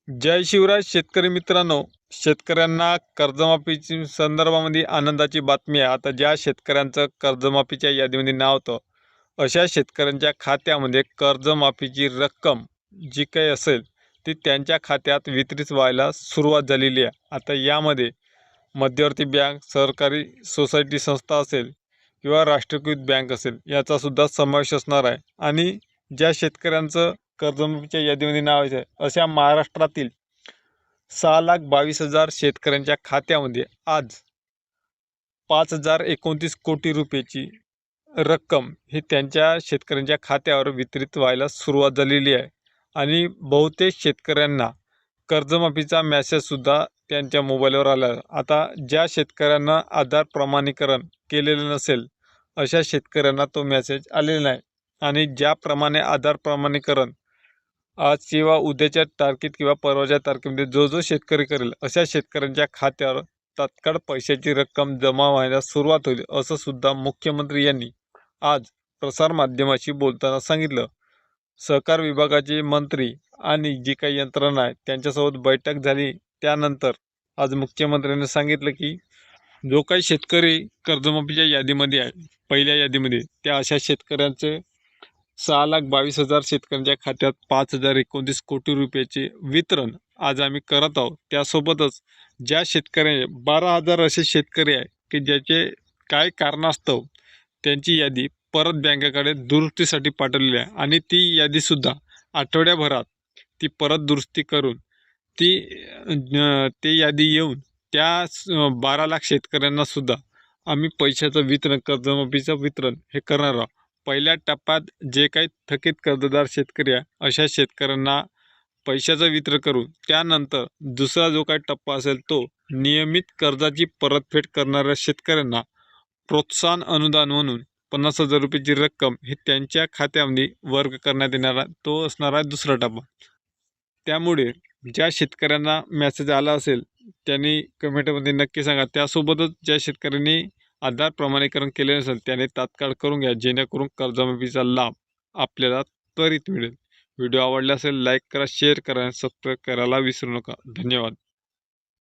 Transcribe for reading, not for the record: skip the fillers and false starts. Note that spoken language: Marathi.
जय शिवराज शेतकरी मित्रांनो, शेतकऱ्यांना कर्जमाफीची संदर्भामध्ये आनंदाची बातमी आहे. आता ज्या शेतकऱ्यांचं कर्जमाफीच्या यादीमध्ये नाव होतं, अशा शेतकऱ्यांच्या खात्यामध्ये कर्जमाफीची रक्कम जी काही असेल ती त्यांच्या खात्यात वितरित व्हायला सुरुवात झालेली आहे. आता यामध्ये मध्यवर्ती बँक, सहकारी सोसायटी संस्था असेल किंवा राष्ट्रीयकृत बँक असेल याचासुद्धा समावेश असणार आहे. आणि ज्या शेतकऱ्यांचं कर्जमाफीच्या यादीमध्ये नाव आहे अशा महाराष्ट्रातील 6,22,000 शेतकऱ्यांच्या खात्यामध्ये आज 5,029 कोटी रुपयाची रक्कम ही त्यांच्या शेतकऱ्यांच्या खात्यावर वितरित व्हायला सुरुवात झालेली आहे. आणि बहुतेक शेतकऱ्यांना कर्जमाफीचा मेसेजसुद्धा त्यांच्या मोबाईलवर आला आहे. आता ज्या शेतकऱ्यांना आधार प्रमाणीकरण केलेलं नसेल अशा शेतकऱ्यांना तो मेसेज आलेला नाही. आणि ज्याप्रमाणे आधार प्रमाणीकरण आज किंवा उद्याच्या तारखेत किंवा परवाच्या तारखेमध्ये जो शेतकरी करेल अशा शेतकऱ्यांच्या खात्यावर तात्काळ पैशाची रक्कम जमा व्हायला सुरुवात होईल, असं सुद्धा मुख्यमंत्री यांनी आज प्रसारमाध्यमाशी बोलताना सांगितलं. सहकार विभागाचे मंत्री आणि जी काही यंत्रणा आहे त्यांच्यासोबत बैठक झाली. त्यानंतर आज मुख्यमंत्र्यांनी सांगितलं की जो काही शेतकरी कर्जमाफीच्या यादीमध्ये आहे, पहिल्या यादीमध्ये, त्या अशा शेतकऱ्यांचे 6,22,000 शेतकऱ्यांच्या खात्यात 5,029 कोटी रुपयाचे वितरण आज आम्ही करत आहोत. त्यासोबतच ज्या शेतकऱ्यांचे 12,000 असे शेतकरी आहे की ज्याचे काय कारणास्तव त्यांची यादी परत बँकेकडे दुरुस्तीसाठी पाठवलेली आहे आणि ती यादीसुद्धा आठवड्याभरात ती परत दुरुस्ती करून ती यादी येऊन त्या 12 लाख शेतकऱ्यांनासुद्धा आम्ही पैशाचं वितरण, कर्जमाफीचं वितरण हे करणार आहोत. पहिल्या टप्प्यात जे काही थकीत कर्जदार शेतकरी आहे अशा शेतकऱ्यांना पैशाचं वितरण करून त्यानंतर दुसरा जो काही टप्पा असेल तो नियमित कर्जाची परतफेड करणाऱ्या शेतकऱ्यांना प्रोत्साहन अनुदान म्हणून 50,000 रुपयाची रक्कम ही त्यांच्या खात्यामध्ये वर्ग करण्यात येणार आहे. तो असणार आहे दुसरा टप्पा. त्यामुळे ज्या शेतकऱ्यांना मेसेज आला असेल त्यांनी कमेंटमध्ये नक्की सांगा. त्यासोबतच ज्या शेतकऱ्यांनी आधार प्रमाणीकरण केले नसेल त्याने तात्काळ करून घ्या, जेणेकरून कर्जमाफीचा लाभ आपल्याला त्वरित मिळेल. व्हिडिओ आवडला असेल लाईक करा, शेअर करा आणि सबस्क्राईब करायला विसरू नका. धन्यवाद.